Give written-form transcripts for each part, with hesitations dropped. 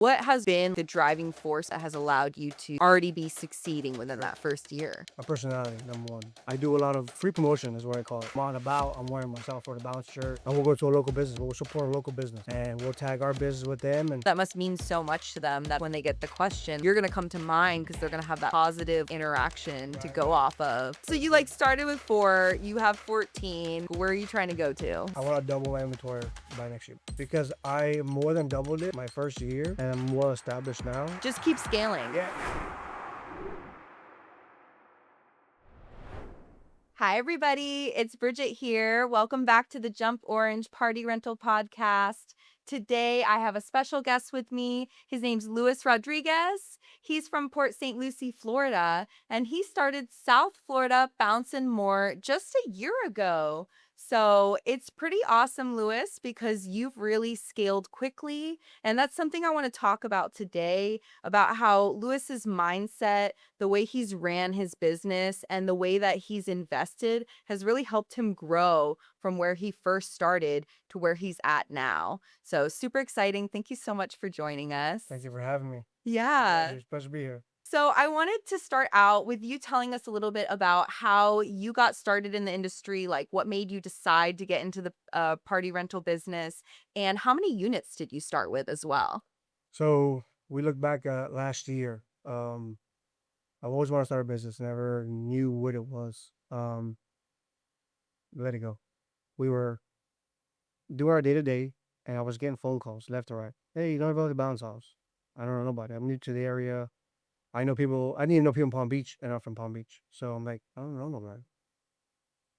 What has been the driving force that has allowed you to already be succeeding within that first year? My personality, number one. I do a lot of free promotion is what I call it. I'm on about, I'm wearing my South Florida Bounce shirt. And we'll go to a local business, we'll support a local business. And we'll tag our business with them. And That must mean so much to them that when they get the question, you're gonna come to mind because they're gonna have that positive interaction to go off of. So you started with 4, you have 14. Where are you trying to go to? I want to double my inventory by next year because I more than doubled it my first year and I'm well established now. Just keep scaling. Yeah. Hi, everybody. It's Bridget here. Welcome back to the JumpOrange Party Rental Podcast. Today, I have a special guest with me. His name's Luis Rodriguez. He's from Port St. Lucie, Florida, and he started South Florida Bounce and More just a year ago. So it's pretty awesome, Luis, because you've really scaled quickly. And that's something I want to talk about today, about how Luis's mindset, the way he's ran his business, and the way that he's invested has really helped him grow from where he first started to where he's at now. So super exciting. Thank you so much for joining us. Thank you for having me. Yeah. It's supposed to be here. So I wanted to start out with you telling us a little bit about how you got started in the industry, like what made you decide to get into the party rental business, and how many units did you start with as well? So we look back at last year. I've always wanted to start a business, never knew what it was. Let it go. We were doing our day to day, and I was getting phone calls left or right. Hey, you know about the bounce house? I don't know nobody. I'm new to the area. I know people. I need to know people in Palm Beach, and I'm from Palm Beach. So I'm like, I don't know nobody.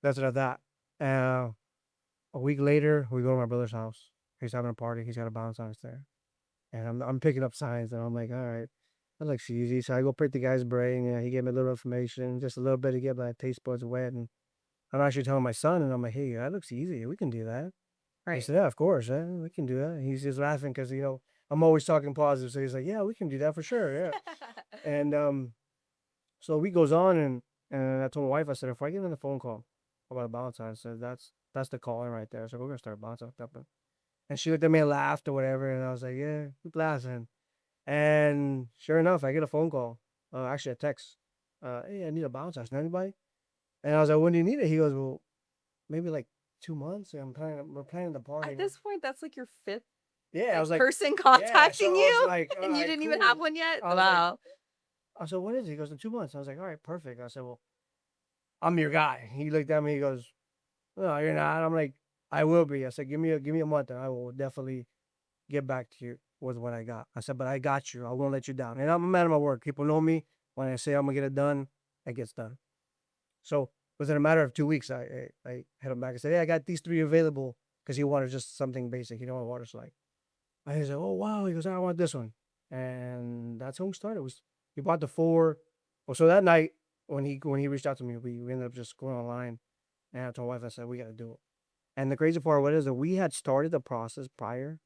That's it at that. Uh, a week later, we go to my brother's house. He's having a party. He's got a bounce house there, and I'm picking up signs, and I'm like, all right, that looks easy. So I go prick the guy's brain. Yeah, he gave me a little information, just a little bit to get my taste buds wet, and I'm actually telling my son, and I'm like, hey, that looks easy. We can do that. He Right. said, yeah, of course, we can do that. He's just laughing because I'm always talking positive. So he's like, yeah, we can do that for sure. Yeah. And so a week goes on, and I told my wife, I said, if I get another phone call about a bounce house, I said, that's the calling right there. So we're gonna start bounce house up. And she looked at me and laughed or whatever, and I was like, yeah, keep laughing. And sure enough, I get a phone call, actually a text. Hey, I need a bounce house. Know anybody? And I was like, when do you need it? He goes, well, maybe like 2 months. We're planning the party. At this point, that's like your fifth Yeah, I was like, person yeah. contacting So I was you, like, all and you right, didn't even have cool. one yet? I was like, Wow. I said, what is it? He goes, in 2 months. I was like, all right, perfect. I said, well, I'm your guy. He looked at me. He goes, no, you're not. I'm like, I will be. I said, give me a month, and I will definitely get back to you with what I got. I said, but I got you. I won't let you down. And I'm a man of my word. People know me. When I say I'm gonna get it done, it gets done. So within a matter of 2 weeks, I hit him back and said, hey, I got these 3 available because he wanted just something basic. He didn't want a water slide. And he said, oh wow. He goes, I want this one. And that's how we started. We bought the 4. Well, so that night when he reached out to me, we ended up just going online. And I told my wife, I said, we got to do it. And the crazy part, what is that we had started the process prior.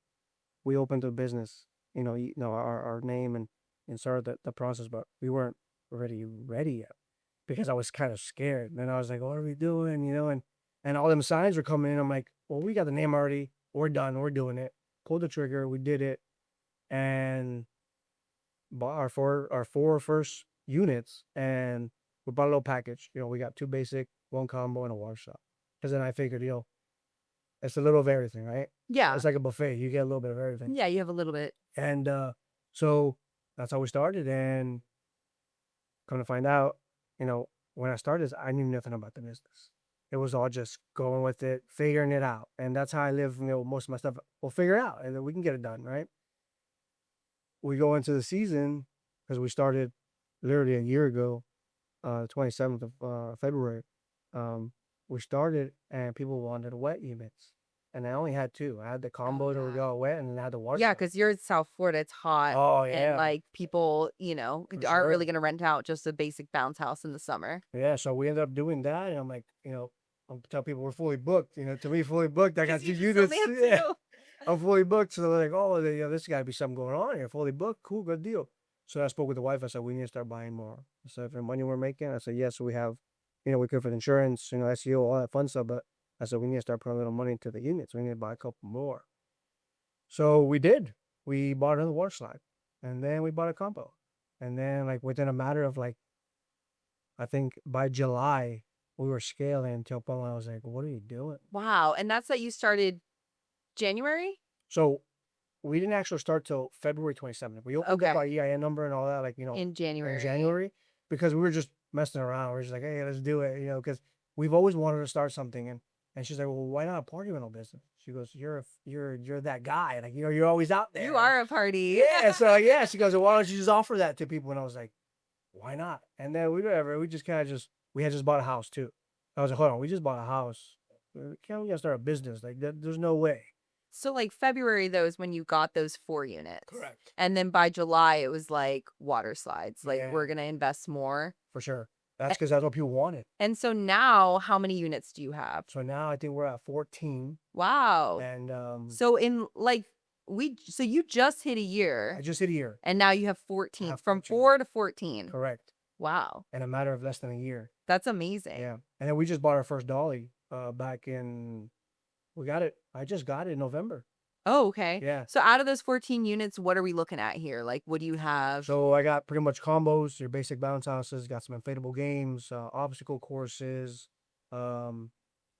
We opened a business, our name and started the process, but we weren't already ready yet because I was kind of scared. And I was like, what are we doing? And all them signs were coming in. I'm like, well, we got the name already. We're done. We're doing it. Pulled the trigger. We did it. And bought our four first units, and we bought a little package. We got 2 basic, 1 combo, and a water shop. Because then I figured, it's a little of everything, right? Yeah. It's like a buffet. You get a little bit of everything. Yeah, you have a little bit. And so that's how we started. And come to find out, when I started, I knew nothing about the business. It was all just going with it, figuring it out. And that's how I live, most of my stuff. We'll figure it out, and then we can get it done, right? We go into the season because we started literally a year ago, 27th of February. We started and people wanted wet units. And I only had 2. I had the combo that would go wet, and then I had the water Yeah, slide. because you're in South Florida, it's hot, Oh, and yeah. like people, For aren't really sure. gonna rent out just a basic bounce house in the summer. Yeah, so we ended up doing that, and I'm like, I'm telling people we're fully booked. To me, fully booked. I got 2 'Cause you just units. only have Yeah, 2. I'm fully booked. So they're like, oh, this got to be something going on here. Fully booked. Cool, good deal. So I spoke with the wife. I said, we need to start buying more. I said, for the money we're making, I said, yes, we have, we could for the insurance, SEO, all that fun stuff. But I said, we need to start putting a little money into the units. We need to buy a couple more. So we did. we bought another water slide, and then we bought a combo, and then like within a matter of like I think by July we were scaling to a point where I was like, what are you doing? Wow. And that's that you started January? So we didn't actually start till February 27th. We opened up Okay. our EIN number and all that, like, In in January. January because we were just messing around. We are just like, hey, let's do it, because we've always wanted to start something. And she's like, well, why not a party rental business? She goes, you're that guy. Like, you're always out there. You are a party. Yeah. So, yeah, she goes, well, why don't you just offer that to people? And I was like, why not? And then we just kind of we had just bought a house too. I was like, hold on, we just bought a house. Can't we gotta start a business? Like, there's no way. So like February though is when you got those 4 units. Correct. And then by July it was like water slides. Like we're Yeah. going to invest more. For sure. That's because that's what people wanted. And so now how many units do you have? So now I think we're at 14. Wow. And So in like so you just hit a I year just hit a year. and now you have 14 have from 14. 4 to 14. Correct. Wow. In a matter of less than a year. That's amazing. Yeah. And then we just bought our first dolly back in, I just got it in November. Oh, okay. Yeah. So out of those 14 units, what are we looking at here? Like, what do you have? So I got pretty much combos, your basic bounce houses, got some inflatable games, obstacle courses.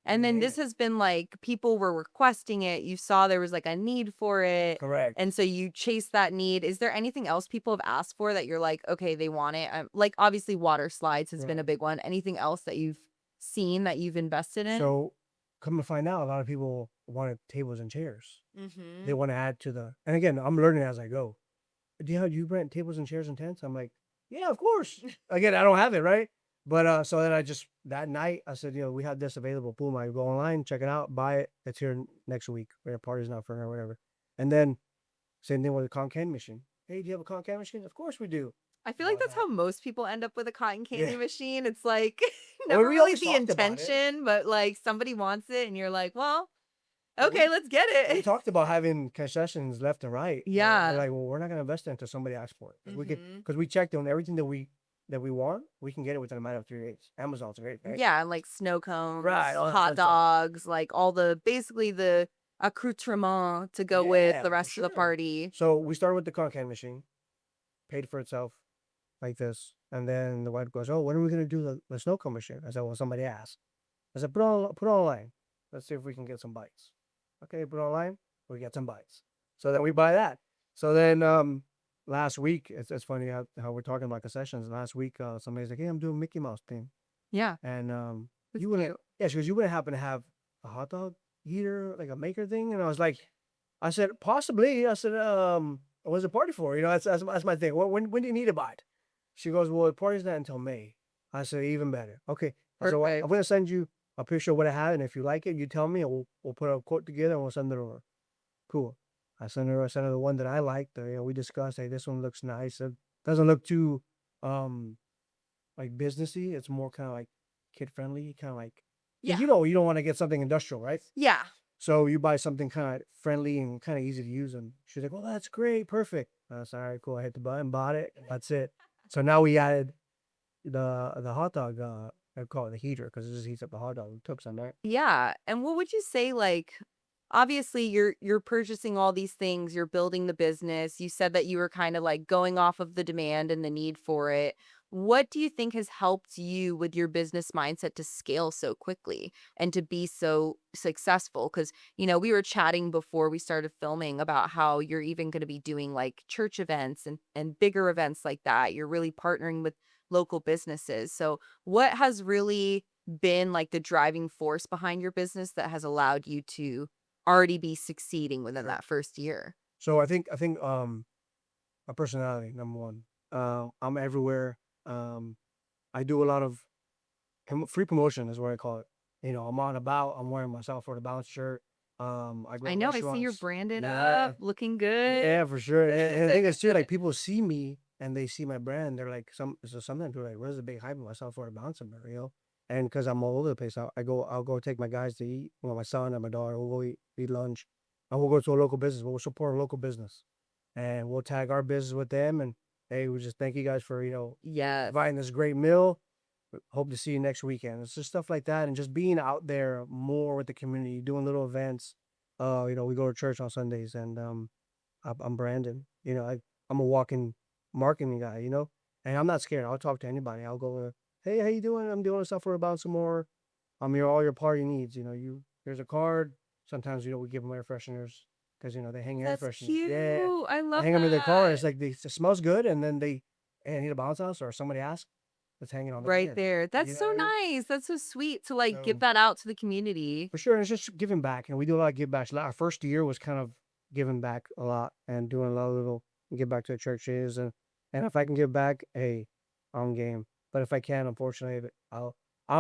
And then name this it. has been like people were requesting it. You saw there was like a need for it. Correct. And so you chase that need. Is there anything else people have asked for that you're like, okay, they want it? Like obviously water slides has been a Right. big one. Anything else that you've seen that you've invested in? So come to find out, a lot of people wanted tables and chairs. Mm-hmm. They want to add to and again, I'm learning as I go. Do you rent tables and chairs and tents? I'm like, yeah, of course. Again, I don't have it, right? But so then that night I said, we have this available. Boom, I go online, check it out, buy it. It's here next week. Where party's not for or whatever. And then same thing with the cotton machine. Hey, do you have a cotton machine? Of course we do. I feel like Bought that's that. how most people end up with a cotton candy Yeah. machine. It's like Well, never we really always the talked about it. intention, but like somebody wants it and you're like, well, okay, let's get We it. talked about having concessions left and right. Yeah. We're like, well, we're not gonna invest it until somebody asks for it. Mhm. Because we checked on everything that we want, we can get it within a matter of 3 days. Amazon's great, right? Yeah, and like snow cones, Right, all that hot fun stuff. dogs, like all basically the accoutrement to go with Yeah, the for rest of the sure. party. So we started with the cotton machine, paid for itself, like this, and then the wife goes, "Oh, when are we gonna do the snow cone machine?" I said, "Well, somebody asked." I said, "Put it online. Let's see if we can get some bites." Okay, put it online. We get some bites. So then we buy that. So then last week, it's funny how we're talking about concessions. Last week, somebody's like, "Hey, I'm doing Mickey Mouse thing," Yeah. and That's you wouldn't, cute. yeah, she goes, "You wouldn't happen to have a hot dog heater, like a maker thing?" And I was like, I said, possibly. I said, what's the party for? That's my thing. When do you need to buy it? She goes, well, the party's not until May. I said, even better. Okay. So Perfect. I'm gonna send you a picture of what I have, and if you like it, you tell me, and we'll put a quote together and we'll send it over. Cool. I sent her the one that I liked. We discussed, hey, this one looks nice. It doesn't look too like businessy. It's more kind of like kid friendly, kind of like 'cause Yeah. you don't want to get something industrial, right? Yeah. So you buy something kind of friendly and kind of easy to use. And she's like, well, that's great. Perfect. I said, all right, cool. I hit the button, bought it. That's it. So now we added the hot dog, I call it the heater because it just heats up the hot dog. We took some, right? Yeah. And what would you say, like, obviously you're purchasing all these things, you're building the business. You said that you were kind of like going off of the demand and the need for it. What do you think has helped you with your business mindset to scale so quickly and to be so successful? Because, we were chatting before we started filming about how you're even going to be doing like church events and bigger events like that. You're really partnering with local businesses. So, what has really been like the driving force behind your business that has allowed you to already be succeeding within Sure. that first year? So I think my personality, number one. I'm everywhere. I do a lot of free promotion is what I call it. I'm on about. I'm wearing my South Florida Bounce shirt. I go I to know. I see you're restaurants. branded Yeah. up, looking good. Yeah, for sure. And I think it's true. Like people see me and they see my brand. They're like, sometimes they're like, "Where's the big hype of myself for a bounce number?" And because I'm all over the place, I'll go take my guys to eat. Well, my son and my daughter will go eat lunch, and we'll go to a local business. We'll support a local business, and we'll tag our business with them. And hey, we just thank you guys for Yeah. providing this great meal. Hope to see you next weekend. It's just stuff like that, and just being out there more with the community, doing little events. We go to church on Sundays, and I'm Brandon. I'm a walking marketing guy. And I'm not scared. I'll talk to anybody. I'll go, hey, how you doing? I'm doing stuff for about some more. I'm your all your party needs. Here's a card. Sometimes we give them air fresheners because they hang air That's fresheners. cute. Yeah, I they love hang them in their car. that. It's like it smells good, and then I need a bounce house or somebody asks, let's hang it on the Right brand. there. That's You know so what I mean? nice. That's so sweet to like give So that out to the community. for sure, and it's just giving back, and we do a lot of give back. Our first year was kind of giving back a lot and doing a lot of little give back to the churches, and if I can give back, hey, I'm game. But if I can't, unfortunately, I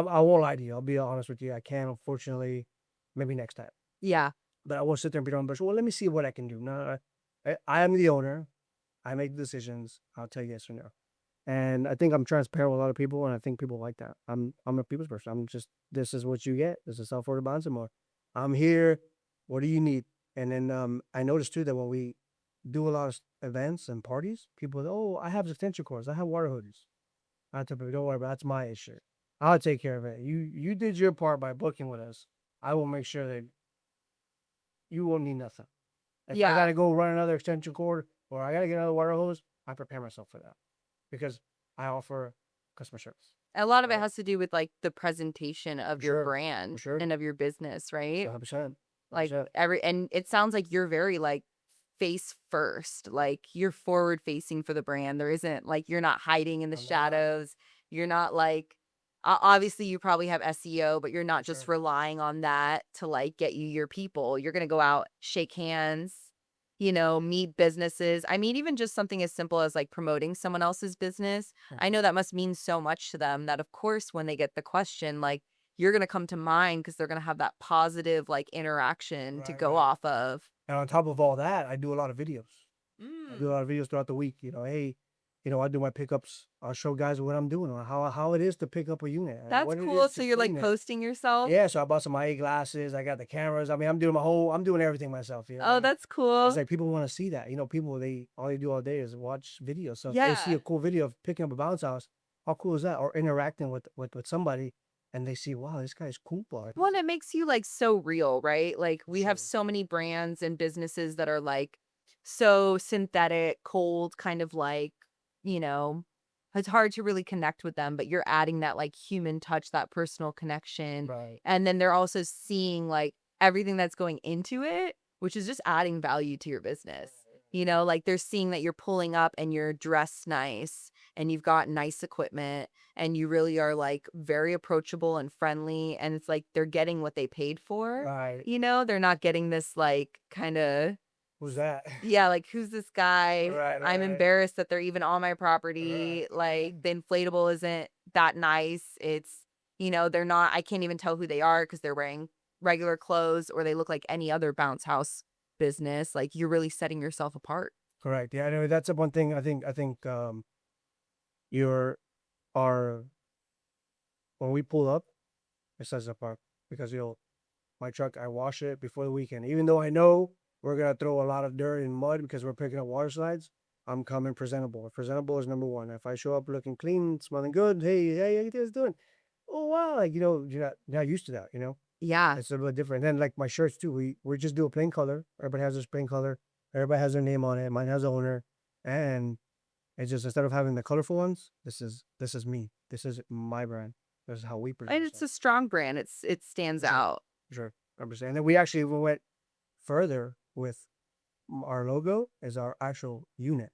won't lie to you. I'll be honest with you. I can't, unfortunately. Maybe next time. Yeah. But I won't sit there and beat around the bush. Well, let me see what I can do. No, I am the owner. I make the decisions. I'll tell you yes or no. And I think I'm transparent with a lot of people, and I think people like that. I'm a people's person. I'm just this is what you get. This is self-ordered bonds and more. I'm here. What do you need? And then I noticed too that when we do a lot of events and parties, people go, oh, I have extension cords. I have water hoodies. I tell people, don't worry, but that's my issue. I'll take care of it. You did your part by booking with us. I will make sure that you won't need nothing. If I Yeah. gotta go run another extension cord or I gotta get another water hose, I prepare myself for that because I offer customer service. A lot of it Right. has to do with like the presentation of For your sure. For brand sure. and of your business, right? 100%. Like 100%. and it sounds like you're very like face first. Like you're forward facing for the brand. There isn't like you're not hiding in the I'm not. shadows. You're not like obviously you probably have SEO, but you're not For just sure. relying on that to like get you your people. You're going to go out, shake hands, meet businesses. I mean, even just something as simple as like promoting someone else's business. I know that must mean so much to them that, of course, when they get the question, like you're going to come to mind because they're going to have that positive like interaction to Right, go right. off of. And on top of all that, I do a lot of videos. I do a Mm. lot of videos throughout the week. Hey, I do my pickups. I'll show guys what I'm doing, or how it is to pick up a unit, and That's what it cool. is So to you're like clean it. posting yourself. Yeah, so I bought some eye glasses. I got the cameras. I mean, I'm doing everything myself. Oh, that's It's cool. like people want to see that. People all they do all day is watch videos. So if they see Yeah. a cool video of picking up a bounce house, how cool is that? Or interacting with somebody, and they see, wow, this guy's cool, boy. Well, and it makes you like so real, right? Like we have Sure. so many brands and businesses that are like so synthetic, cold, kind of like, you know, it's hard to really connect with them, but you're adding that like human touch, that personal connection. Right. And then they're also seeing like everything that's going into it, which is just adding value to your business. Like they're seeing that you're pulling up and you're dressed nice and you've got nice equipment and you really are like very approachable and friendly. And it's like they're getting what they paid for. Right. They're not getting this like kind of, Who's that? yeah, like who's this guy? Right. I'm Right. embarrassed that they're even on my Right. property. Like the inflatable isn't that nice. They're not, I can't even tell who they are because they're wearing regular clothes or they look like any other bounce house business. Like you're really setting yourself apart. Correct. Yeah. Anyway, that's the one thing I think your our when we pull up, it sets us apart because my truck, I wash it before the weekend. Even though I know we're gonna throw a lot of dirt and mud because we're picking up water slides, I'm coming presentable. Presentable is number one. If I show up looking clean, smelling good, hey, how you guys doing? Oh wow, like you're not used to that. Yeah. It's a little different. Then like my shirts too, we just do a plain color. Everybody has this plain color. Everybody has their name on it. Mine has the owner, and it's just instead of having the colorful ones, this is me. This is my brand. This is how we present And it's ourselves. a strong brand. It stands For sure. out. For sure. 100%. And then we actually even went further with our logo is our actual unit.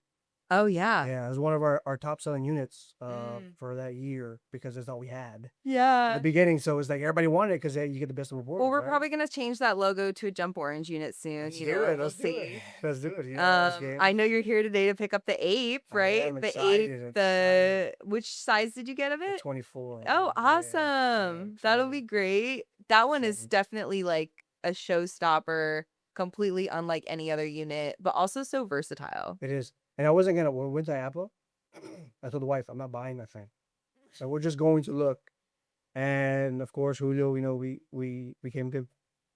Oh yeah. Yeah, it was one of our top selling units Mm. for that year because it's all we had at Yeah. the beginning. So it's like everybody wanted it because you get the best of both Well, worlds, we're right? probably gonna change that logo to a JumpOrange unit soon. Let's do it. We'll Let's do it. see. Let's do it. That's game. I know you're here today to pick up the ape, I right? am The excited. ape. Excited. Which size did you get of The it? 24. Oh, Yeah, awesome. That'll be excited. great. That one is Excited. definitely like a showstopper, completely unlike any other unit, but also so versatile. It is. And I wasn't gonna when we went to Apple, I told the wife, I'm not buying that thing. So we're just going to look. And of course, Julio, we came to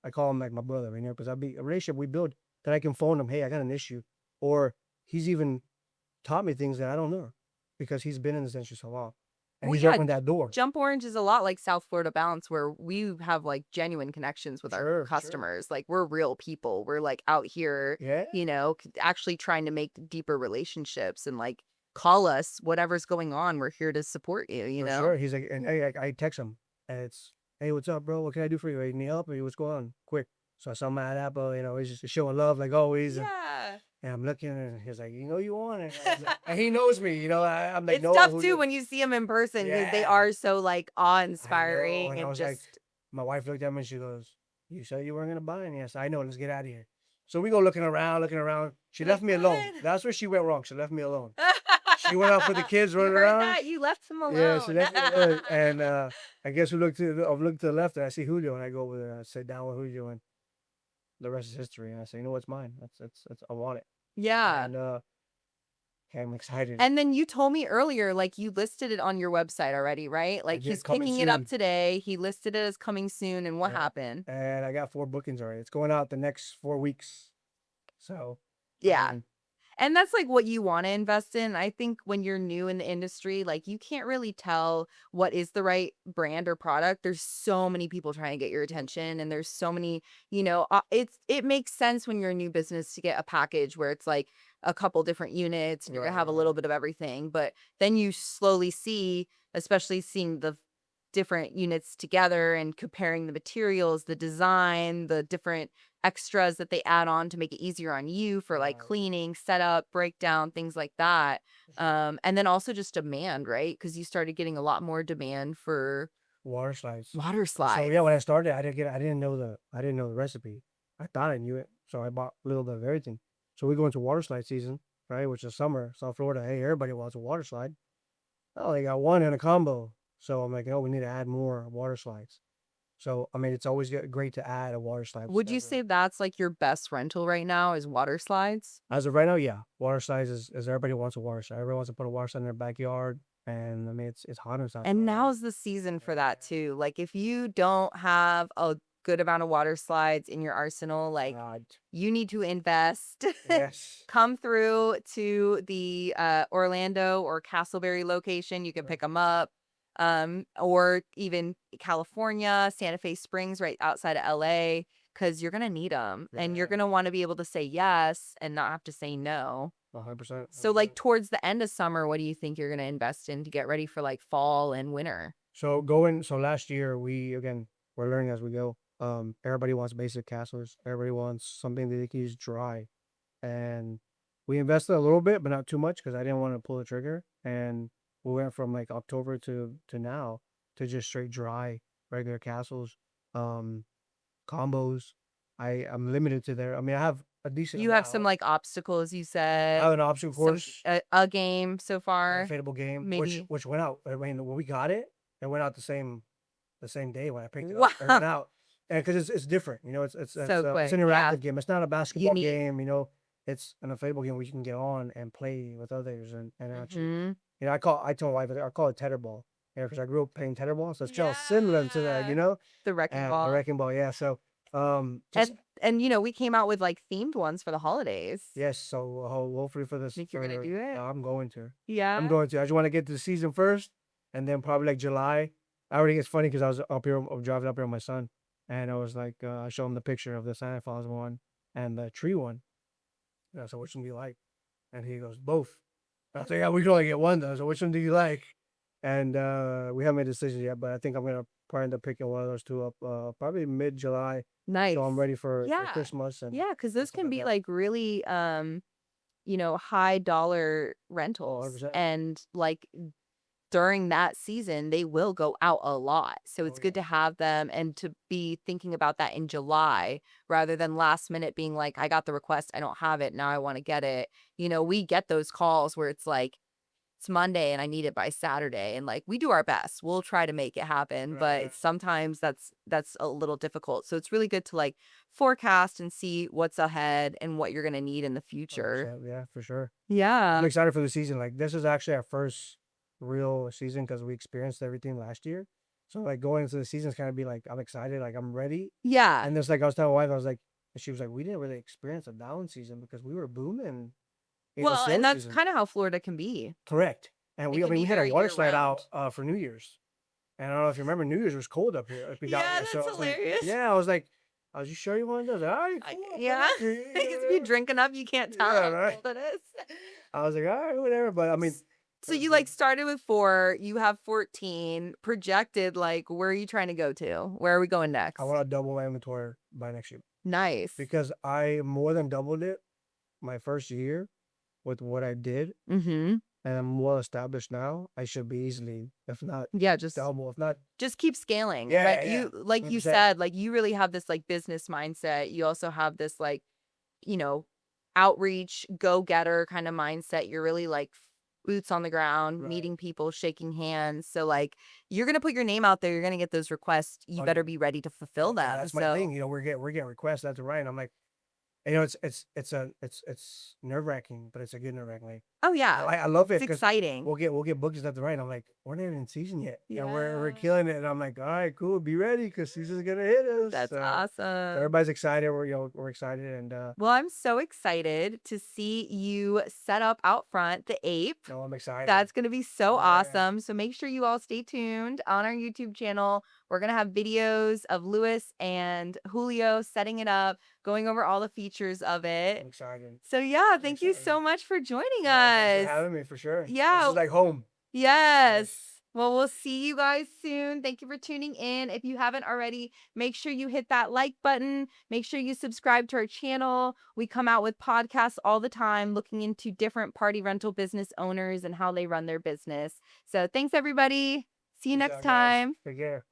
I call him like my brother, because I'll be a relationship we build that I can phone him, hey, I got an issue. Or he's even taught me things that I don't know because he's been in this industry so long. and Well, he's yeah, opened that door. JumpOrange is a lot like South Florida Balance, where we have like genuine connections with our Sure, sure. customers. Like we're real people. We're like out here, Yeah, actually trying to make deeper relationships and like call us whatever's going on. We're here to support you, you for know? sure. He's like, and hey, I text him, and it's, hey, what's up, bro? What can I do for you? Hey, need help? Hey, what's going on? Quick. So I saw him at Apple, he's just showing love like always. Yeah. And I'm looking, and he's like, you want it? And I was like, and he knows me, I'm like, It's no, tough who too knew? when you see them in person because they Yeah, are so like I know. awe-inspiring And I and was like, just my wife looked at me and she goes, you said you weren't gonna buy it? Yes, I know. Let's get out of here. So we go looking around, looking around. She you're left like, me alone. "What?" That's where she went wrong. She left me alone. She went out for the kids You running heard around. that? You left them Yeah, she alone. left me alone. And I guess we looked to I've looked to the left and I see Julio and I go over there and I sit down with Julio and the rest is history. And I say, you know what's mine? That's I want it. Yeah. And I'm excited. And then you told me earlier, like you listed it on your website already, right? I Like he's did coming picking it up soon. today. He listed it as coming soon. And what Yeah. happened? And I got 4 bookings already. It's going out the next 4 weeks. So I Yeah. mean, And that's like what you want to invest in. I think when you're new in the industry, like you can't really tell what is the right brand or product. There's so many people trying to get your attention and there's so many, it makes sense when you're a new business to get a package where it's like a couple different units and you're going to have a little bit of everything, but then you slowly see, especially seeing the different units together and comparing the materials, the design, the different extras that they add on to make it easier on you for like Right. cleaning, setup, breakdown, things like that. And then also just demand, right? Because you started getting a lot more demand for Water slides. water So slides. yeah, when I started, I didn't know the recipe. I thought I knew it, so I bought a little bit of everything. So we go into water slide season, right? Which is summer, South Florida. Hey, everybody wants a water slide. Oh, they got one in a combo. So I'm like, oh, we need to add more water slides. So I mean, it's always great to add a water slide. Would you say that's like your best rental right now is water slides? As of right now, yeah, water slides is everybody wants a water slide. Everybody wants to put a water slide in their backyard, and I mean, it's hot in South And Florida. now's the season for that too. Like if you don't have a good amount of water slides in your arsenal, like God, you need to invest. yes. Come through to the Orlando or Castleberry location. You can pick them up. Or even California, Santa Fe Springs, right outside of LA, because you're gonna need them and you're Yeah. gonna want to be able to say yes and not have to say no. 100%. So, like towards the end of summer, what do you think you're gonna invest in to get ready for like fall and winter? So last year we're learning as we go. Everybody wants basic castles. Everybody wants something that they can use dry. And we invested a little bit, but not too much because I didn't want to pull the trigger. And we went from like October to now to just straight dry regular castles, um, combos. I'm limited to there. I mean, I have a decent You have some amount. like obstacles, you I said, have an obstacle some course, a game so an far, inflatable game, maybe. which went out. I mean, when we got it, it went out the same day when I picked it up. It Wow, went out, and because it's different, so it's quick. an Yeah, interactive game. It's not a basketball unique. game, It's an inflatable game where you can get on and play with others and actually, Hmm. I told my wife I call it tetherball, because I grew up playing tetherball, so it's kind of similar to that, Yeah, the wrecking a ball. wrecking ball, yeah. So, just And we came out with like themed ones for the holidays. yes. So hopefully for this Think you're gonna for do it? I'm going to. I'm Yeah. going to. I just want to get to the season first, and then probably like July. I already it's funny because I was up here, I'm driving up here with my son, and I was like, I showed him the picture of the Santa Claus one and the tree one. And I said, which one do you like? And he goes, both. And I said, yeah, we can only get one though. So which one do you like? And we haven't made a decision yet, but I think I'm gonna probably end up picking one of those two up, probably mid July, Nice. so I'm ready for Yeah. Christmas Yeah, because those stuff can like be that. like really high dollar rentals 100%. and like during that season they will go out a lot. So Oh it's yeah. good to have them and to be thinking about that in July rather than last minute being like I got the request, I don't have it, now I want to get it. We get those calls where it's like it's Monday and I need it by Saturday and like we do our best. We'll try to make it happen, Right, but right. sometimes that's a little difficult. So it's really good to like forecast and see what's ahead and what you're going to need in the future. 100%. Yeah, for sure. I'm Yeah. excited for the season. Like this is actually our first real season because we experienced everything last year. So like going into the season is kind of be like I'm excited, like I'm ready. Yeah. And there's like I was telling my wife, I was like, and she was like, we didn't really experience a down season because we were booming, Well, slow and that's season. kind of how Florida can be. Correct. And It I can mean, be we had our very water slide year-round. out for New Year's. And I don't know if you remember, New Year's was cold up here. Like we got Yeah, so that's I was like, hilarious. yeah, I was like, "Are you sure you want to do that?" "All right, Like, cool, yeah, whatever." because if you drink enough, you can't tell Yeah, how right. cold it is. I was like, "All right, whatever." But I mean, So you like started with 4, you have 14 projected. Like, where are you trying to go to? Where are we going I next? want to double my inventory by next year Nice. because I more than doubled it my first year with what I did, Mm-hmm. and I'm well established now. I should be easily, if not Yeah, just double, if not, keep scaling. yeah, Right. yeah, yeah, You like you 100%. said, like you really have this like business mindset. You also have this like, you know, outreach, go-getter kind of mindset. You're really like boots on the ground, Right. meeting people, shaking hands. So like you're gonna put your name out there, you're gonna get those requests. You Oh, better be ready to fulfill and them. that's my So thing. We're getting requests left and right. And I'm like, it's nerve wracking, but it's a good nerve wracking. Like, oh yeah, I love it it's because exciting. we'll get bookings left and right. And I'm like, we're not even in season yet, and we're Yeah. killing it. And I'm like, all right, cool, be ready because season's gonna hit us. That's So awesome. everybody's excited. We're excited, and Well, I'm so excited to see you set up out front the ape. no, I'm excited. That's going to be so Yeah, awesome. So make sure you all stay tuned on our YouTube channel. We're going to have videos of Luis and Julio setting it up, going over all the features of I'm it. excited. So yeah, I'm thank you excited. so much for joining No, thanks for us. having me for sure. This Yeah, is like home. yes. Yes. Well, we'll see you guys soon. Thank you for tuning in. If you haven't already, make sure you hit that like button. Make sure you subscribe to our channel. We come out with podcasts all the time looking into different party rental business owners and how they run their business. So thanks, everybody. See you Peace next out, guys. time. Take care.